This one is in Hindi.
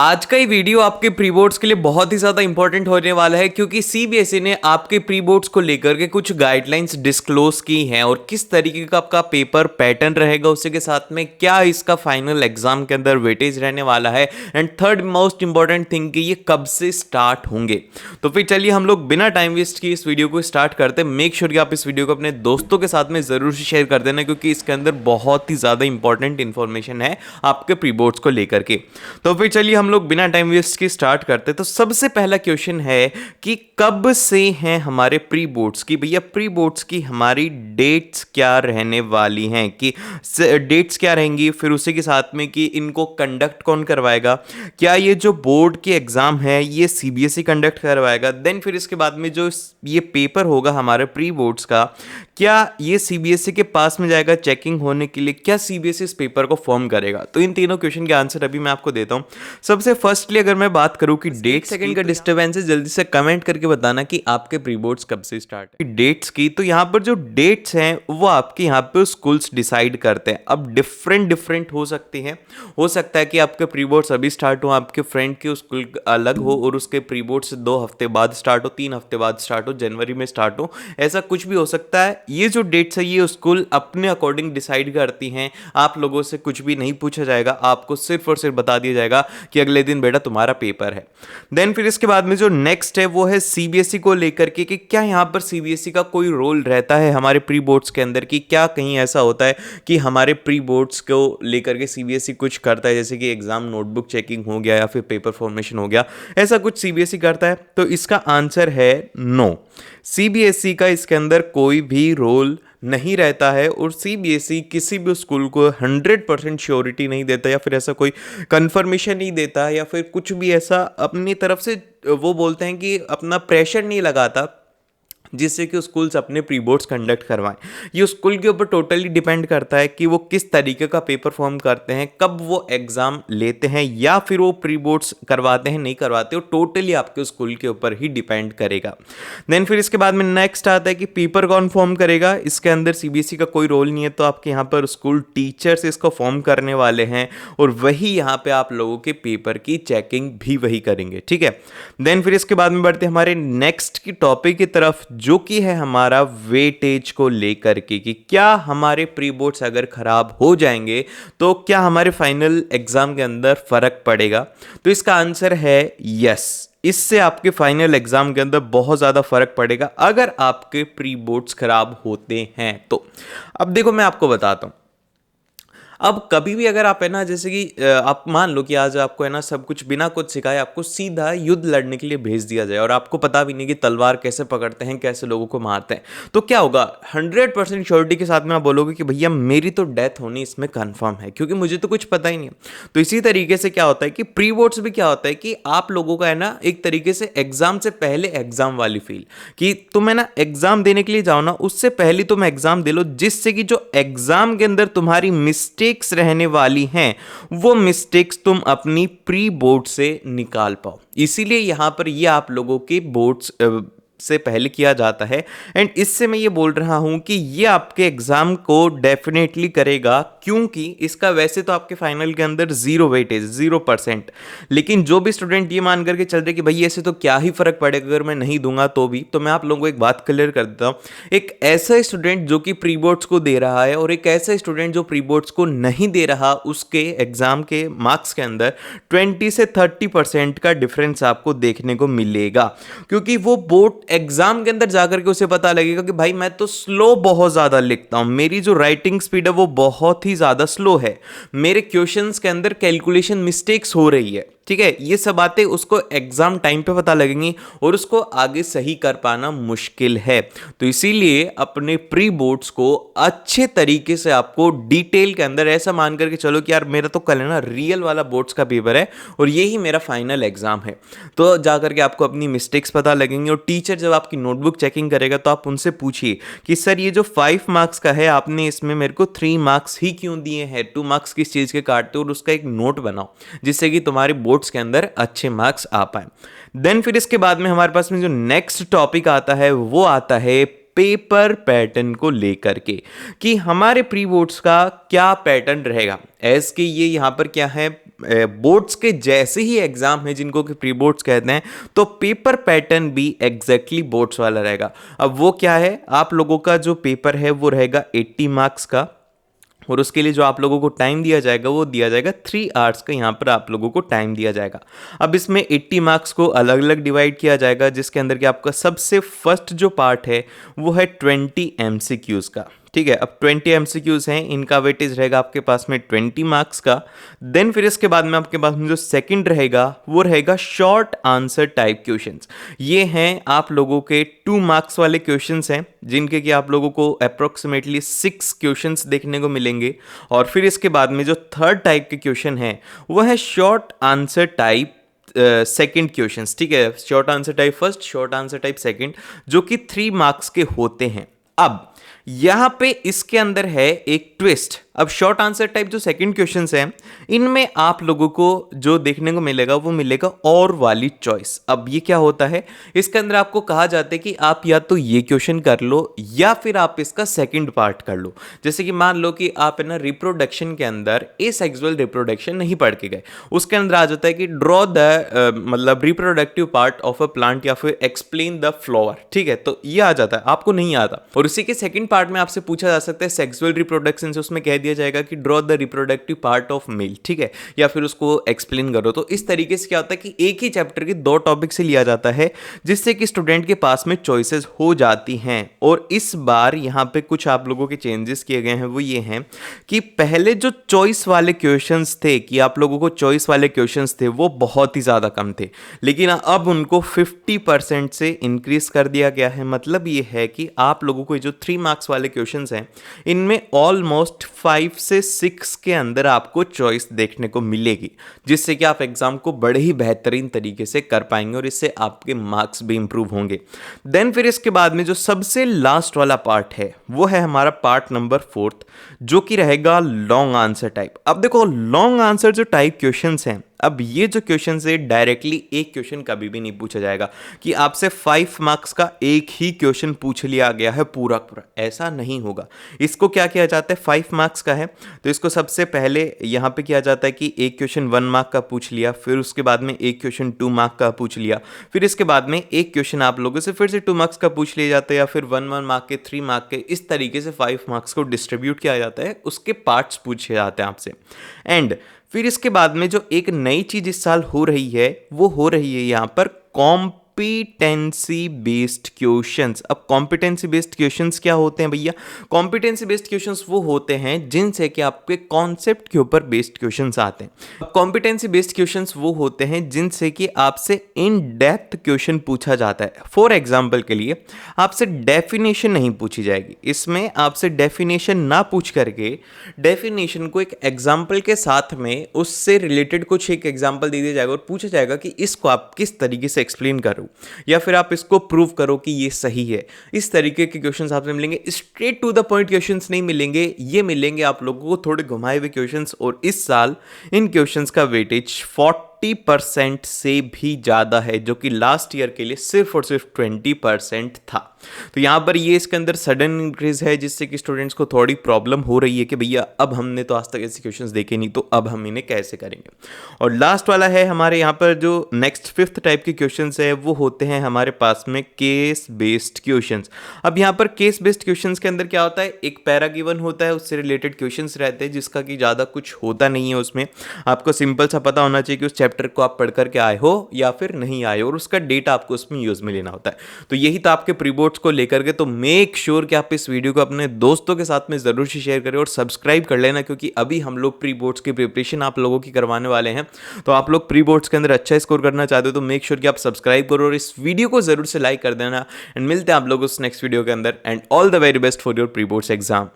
आज का ये वीडियो आपके प्री बोर्ड्स के लिए बहुत ही ज़्यादा इंपॉर्टेंट होने वाला है क्योंकि सीबीएसई ने आपके प्री बोर्ड्स को लेकर के कुछ गाइडलाइंस डिस्क्लोज की हैं और किस तरीके का आपका पेपर पैटर्न रहेगा, उसी के साथ में क्या इसका फाइनल एग्जाम के अंदर वेटेज रहने वाला है and third most important thing कि ये कब से स्टार्ट होंगे। तो फिर चलिए हम लोग बिना टाइम वेस्ट किए इस वीडियो को स्टार्ट करते हैं। मेक श्योर कि आप इस वीडियो को अपने दोस्तों के साथ में ज़रूर से शेयर कर देना क्योंकि इसके अंदर बहुत ही ज़्यादा इंपॉर्टेंट इन्फॉर्मेशन है आपके प्री बोर्ड्स को लेकर के। तो फिर चलिए हम लोग बिना टाइम वेस्ट के स्टार्ट करते हैं। तो सबसे पहला क्वेश्चन है कि कब से हैं हमारे प्री बोर्ड्स की, भैया प्री बोर्ड्स की हमारी डेट्स क्या रहने वाली हैं, कि डेट्स क्या रहेंगी, फिर उसी के साथ में कि इनको कंडक्ट कौन करवाएगा, क्या ये जो बोर्ड के एग्जाम है ये सीबीएसई कंडक्ट करवाएगा, देन फिर इसके बाद में जो ये पेपर होगा हमारे प्री बोर्ड्स का क्या ये सीबीएसई के पास में जाएगा चेकिंग होने के लिए, क्या सीबीएसई इस पेपर को फॉर्म करेगा। तो इन तीनों क्वेश्चन के आंसर अभी मैं आपको देता हूं। सबसे फर्स्टली अगर मैं बात करूं कि डेट सेकंड का डिस्टर्बेंस है, जल्दी से कमेंट करके बताना कि आपके प्री बोर्ड्स कब से स्टार्ट है डेट्स की। तो यहाँ पर जो डेट्स हैं वो आपके यहाँ पे स्कूल्स डिसाइड करते हैं। अब डिफरेंट हो सकती हैं, हो सकता है कि आपके प्री बोर्ड्स अभी स्टार्ट हो, आपके फ्रेंड की स्कूल अलग हो और उसके प्री बोर्ड्स 2 हफ्ते बाद स्टार्ट हो, 3 हफ्ते बाद स्टार्ट हो, जनवरी में स्टार्ट हो, ऐसा कुछ भी हो सकता है। ये जो डेट्स है ये स्कूल अपने अकॉर्डिंग डिसाइड करती हैं। आप लोगों से कुछ भी नहीं पूछा जाएगा, आपको सिर्फ और सिर्फ बता दिया जाएगा कि अगले दिन बेटा तुम्हारा पेपर है। देन फिर इसके बाद में जो नेक्स्ट है वो है सीबीएसई को लेकर के कि क्या यहाँ पर सीबीएसई का कोई रोल रहता है हमारे प्री बोर्ड्स के अंदर, कि क्या कहीं ऐसा होता है कि हमारे प्री बोर्ड्स को लेकर के सीबीएसई कुछ करता है, जैसे कि एग्जाम नोटबुक चेकिंग हो गया या फिर पेपर फॉर्मेशन हो गया, ऐसा कुछ सीबीएसई करता है। तो इसका आंसर है नो, सीबीएसई का इसके अंदर कोई भी रोल नहीं रहता है और सीबीएसई किसी भी स्कूल को 100% श्योरिटी नहीं देता या फिर ऐसा कोई कंफर्मेशन नहीं देता या फिर कुछ भी ऐसा अपनी तरफ से वो बोलते हैं कि अपना प्रेशर नहीं लगाता जिससे कि स्कूल्स अपने प्री बोर्ड्स कंडक्ट करवाएं। ये स्कूल के ऊपर टोटली डिपेंड करता है कि वो किस तरीके का पेपर फॉर्म करते हैं, कब वो एग्ज़ाम लेते हैं या फिर वो प्री बोर्ड्स करवाते हैं नहीं करवाते, वो टोटली आपके स्कूल के ऊपर ही डिपेंड करेगा। देन फिर इसके बाद में नेक्स्ट आता है कि पेपर कौन फॉर्म करेगा। इसके अंदर सीबीएसई का कोई रोल नहीं है, तो आपके यहाँ पर स्कूल टीचर्स इसको फॉर्म करने वाले हैं और वही यहाँ पे आप लोगों के पेपर की चेकिंग भी वही करेंगे, ठीक है। देन फिर इसके बाद में बढ़ते हमारे नेक्स्ट की टॉपिक की तरफ जो कि है हमारा वेटेज को लेकर के कि क्या हमारे प्री बोर्ड्स अगर खराब हो जाएंगे तो क्या हमारे फाइनल एग्जाम के अंदर फर्क पड़ेगा। तो इसका आंसर है यस, इससे आपके फाइनल एग्जाम के अंदर बहुत ज़्यादा फर्क पड़ेगा अगर आपके प्री बोर्ड्स खराब होते हैं तो। अब देखो मैं आपको बताता हूं, अब कभी भी अगर आप है ना, जैसे कि आप मान लो कि आज आपको है ना सब कुछ बिना कुछ सिखाए आपको सीधा युद्ध लड़ने के लिए भेज दिया जाए और आपको पता भी नहीं कि तलवार कैसे पकड़ते हैं, कैसे लोगों को मारते हैं, तो क्या होगा। 100% श्योरिटी के साथ में आप बोलोगे कि भैया मेरी तो डेथ होनी इसमें कन्फर्म है क्योंकि मुझे तो कुछ पता ही नहीं है। तो इसी तरीके से क्या होता है कि प्री बोर्ड्स भी क्या होता है कि आप लोगों का है ना एक तरीके से एग्जाम से पहले एग्जाम वाली फील, कि तुम है ना एग्जाम देने के लिए जाओ ना उससे पहले तुम एग्जाम दे लो, जिससे कि जो एग्जाम के अंदर तुम्हारी मिस्टेक्स रहने वाली हैं वो मिस्टेक्स तुम अपनी प्री बोर्ड से निकाल पाओ। इसीलिए यहां पर ये आप लोगों के बोर्ड्स से पहले किया जाता है एंड इससे मैं ये बोल रहा हूं कि ये आपके एग्जाम को डेफिनेटली करेगा क्योंकि इसका वैसे तो आपके फाइनल के अंदर 0 वेटेज 0%, लेकिन जो भी स्टूडेंट ये मान करके चल रहे कि भाई ऐसे तो क्या ही फर्क पड़ेगा अगर मैं नहीं दूंगा तो भी, तो मैं आप लोगों को एक बात क्लियर कर देता हूं। एक ऐसा स्टूडेंट जो कि प्री बोर्ड्स को दे रहा है और एक ऐसा स्टूडेंट जो प्री बोर्ड्स को नहीं दे रहा, उसके एग्जाम के मार्क्स के अंदर 20 से 30% का डिफरेंस आपको देखने को मिलेगा क्योंकि वो बोर्ड एग्जाम के अंदर जाकर के उसे पता लगेगा कि भाई मैं तो स्लो बहुत ज्यादा लिखता हूं, मेरी जो राइटिंग स्पीड है वो बहुत ही ज्यादा स्लो है, मेरे क्वेश्चंस के अंदर कैलकुलेशन मिस्टेक्स हो रही है, ठीक है। ये सब बातें उसको एग्जाम टाइम पे पता लगेंगी और उसको आगे सही कर पाना मुश्किल है। तो इसीलिए अपने प्री बोर्ड्स को अच्छे तरीके से आपको डिटेल के अंदर ऐसा मान करके चलो कि यार मेरा तो कल है ना रियल वाला बोर्ड्स का पेपर है और यही मेरा फाइनल एग्जाम है, तो जाकर के आपको अपनी मिस्टेक्स पता लगेंगी और टीचर जब आपकी नोटबुक चेकिंग करेगा तो आप उनसे पूछिए कि सर ये जो 5 मार्क्स का है आपने इसमें मेरे को 3 मार्क्स ही क्यों दिए हैं, 2 मार्क्स किस चीज़ के काटते हो, और उसका एक नोट बनाओ जिससे कि तुम्हारे बोर्ड्स के अंदर अच्छे मार्क्स आ पाए। देन फिर इसके बाद में हमारे पास में जो नेक्स्ट टॉपिक आता है वो आता है पेपर पैटर्न को लेकर के कि हमारे प्री बोर्ड्स का क्या पैटर्न रहेगा। एज के ये यहाँ पर क्या है, बोर्ड्स के जैसे ही एग्जाम है जिनको कि प्री बोर्ड्स कहते हैं, तो पेपर पैटर्न भी एग्जैक्टली बोर्ड्स वाला रहेगा। अब वो क्या है, आप लोगों का जो पेपर है वो रहेगा 80 मार्क्स का, और उसके लिए जो आप लोगों को टाइम दिया जाएगा वो दिया जाएगा 3 आवर्स का, यहाँ पर आप लोगों को टाइम दिया जाएगा। अब इसमें 80 मार्क्स को अलग अलग डिवाइड किया जाएगा, जिसके अंदर कि आपका सबसे फर्स्ट जो पार्ट है वो है 20 MCQs का। ठीक है, अब 20 MCQs हैं, इनका वेटेज रहेगा आपके पास में 20 मार्क्स का। देन फिर इसके बाद में आपके पास में जो सेकंड रहेगा वो रहेगा शॉर्ट आंसर टाइप क्वेश्चंस। ये हैं आप लोगों के 2 मार्क्स वाले क्वेश्चंस हैं, जिनके कि आप लोगों को अप्रोक्सीमेटली 6 क्वेश्चंस देखने को मिलेंगे। और फिर इसके बाद में जो थर्ड टाइप के क्वेश्चन है वो है short answer type second questions. ठीक है, short answer type first, short answer type second, जो कि 3 मार्क्स के होते हैं। अब यहां पे इसके अंदर है एक ट्विस्ट। अब शॉर्ट आंसर टाइप जो सेकंड क्वेश्चंस हैं, इनमें आप लोगों को जो देखने को मिलेगा वो मिलेगा और वाली चॉइस। अब ये क्या होता है, इसके अंदर आपको कहा जाता है कि आप या तो ये क्वेश्चन कर लो या फिर आप इसका सेकंड पार्ट कर लो। जैसे कि मान लो कि आप है ना रिप्रोडक्शन के अंदर एसेक्सुअल रिप्रोडक्शन नहीं पढ़ के गए, उसके अंदर आ जाता है कि ड्रॉ द मतलब reproductive part of a plant या फिर एक्सप्लेन द फ्लावर। ठीक है, तो ये आ जाता है, आपको नहीं आता। और उसी के सेकंड पार्ट में आपसे पूछा जा सकता है सेक्सुअल रिप्रोडक्शन से, उसमें कह दिया जाएगा कि draw the reproductive part of male. ठीक है, या फिर उसको एक्सप्लेन करो। तो इस तरीके से क्या होता है कि एक ही चैप्टर के 2 टॉपिक से लिया जाता है, जिससे कि स्टूडेंट के पास में चॉइसेस हो जाती हैं। और इस बार यहाँ पे कुछ आप लोगों के चेंजेस किए गए हैं, वो ये हैं कि पहले जो चॉइस वाले क्वेश्चंस थे, कि आप लोगों को चॉइस वाले क्वेश्चंस थे वो बहुत ही ज़्यादा कम थे, लेकिन अब उनको 50% से इंक्रीज कर दिया गया है। मतलब ये है कि आप लोगों को जो 3 मार्क्स वाले क्वेश्चंस हैं, इनमें ऑलमोस्ट 5 से 6 के अंदर आपको चॉइस देखने को मिलेगी, जिससे कि आप एग्जाम को बड़े ही बेहतरीन तरीके से कर पाएंगे और इससे आपके मार्क्स भी इंप्रूव होंगे। देन फिर इसके बाद में जो सबसे लास्ट वाला पार्ट है वो है हमारा पार्ट नंबर 4, जो कि रहेगा लॉन्ग आंसर टाइप। अब देखो, लॉन्ग आंसर जो टाइप क्वेश्चंस हैं, अब ये जो क्वेश्चन है डायरेक्टली एक क्वेश्चन कभी भी नहीं पूछा जाएगा कि आपसे 5 मार्क्स का एक ही क्वेश्चन पूछ लिया गया है पूरा पूरा, ऐसा नहीं होगा। इसको क्या किया जाता है, 5 मार्क्स का है तो इसको सबसे पहले यहाँ पे किया जाता है कि एक क्वेश्चन 1 मार्क का पूछ लिया, फिर उसके बाद में एक क्वेश्चन 2 मार्क का पूछ लिया, फिर इसके बाद में एक क्वेश्चन आप लोगों से फिर से 2 मार्क्स का पूछ लिया जाता है, या फिर 1 मार्क के, 3 मार्क के, इस तरीके से 5 मार्क्स को डिस्ट्रीब्यूट किया जाता है, उसके पार्ट्स पूछे जाते हैं आपसे। एंड फिर इसके बाद में जो एक नई चीज इस साल हो रही है वो हो रही है यहाँ पर कॉम्पिटेंसी बेस्ड क्वेश्चंस। अब कॉम्पिटेंसी बेस्ड क्वेश्चंस क्या होते हैं भैया, कॉम्पिटेंसी बेस्ड क्वेश्चंस वो होते हैं जिनसे कि आपके कॉन्सेप्ट के ऊपर बेस्ड क्वेश्चंस आते हैं। अब कॉम्पिटेंसी बेस्ड क्वेश्चंस वो होते हैं जिनसे कि आपसे इन डेप्थ क्वेश्चन पूछा जाता है। फॉर एग्जाम्पल के लिए आपसे डेफिनेशन नहीं पूछी जाएगी, इसमें आपसे डेफिनेशन ना पूछ करके डेफिनेशन को एक एग्जाम्पल के साथ में उससे रिलेटेड कुछ एक एग्जाम्पल दे दिया जाएगा और पूछा जाएगा कि इसको आप किस तरीके से एक्सप्लेन करो, या फिर आप इसको प्रूव करो कि ये सही है। इस तरीके के क्वेश्चंस आपसे मिलेंगे, straight to the point questions नहीं मिलेंगे, ये मिलेंगे आप लोगों को थोड़े घुमाए हुए क्वेश्चंस। और इस साल इन क्वेश्चंस का वेटेज 40% से भी ज़्यादा है, जो कि लास्ट ईयर के लिए सिर्फ और सिर्फ 20% था। तो यहाँ पर ये इसके अंदर सडन इंक्रीज है, जिससे कि स्टूडेंट्स को थोड़ी प्रॉब्लम हो रही है कि भैया अब हमने तो आज तक ऐसे क्वेश्चंस देखे नहीं, तो अब हम इन्हें कैसे करेंगे। और लास्ट वाला है हमारे यहाँ पर जो नेक्स्ट 5th टाइप के क्वेश्चंस है वो होते हैं हमारे पास में केस बेस्ड क्वेश्चंस। अब यहाँ पर केस बेस्ड क्वेश्चंस के अंदर क्या होता है, एक पैरा गिवन होता है, उससे रिलेटेड क्वेश्चंस रहते हैं, जिसका कि ज़्यादा कुछ होता नहीं है उसमें। आपको सिंपल सा पता होना चाहिए कि उस चैप्टर को आप पढ़ करके आए हो या फिर नहीं आए हो, और उसका डेटा आपको उसमें यूज में लेना होता है। तो यही था आपके प्री बोर्ड्स को लेकर के। तो मेक श्योर कि आप इस वीडियो को अपने दोस्तों के साथ में जरूर से शेयर करें और सब्सक्राइब कर लेना, क्योंकि अभी हम लोग प्री बोर्ड्स की प्रिपरेशन आप लोगों की करवाने वाले हैं। तो आप लोग प्री बोर्ड्स के अंदर अच्छा स्कोर करना चाहते हो तो मेक श्योर कि आप सब्सक्राइब करो और इस वीडियो को जरूर से लाइक कर देना। एंड मिलते हैं आप लोगों को नेक्स्ट वीडियो के अंदर। And all the very best for your pre boards exam.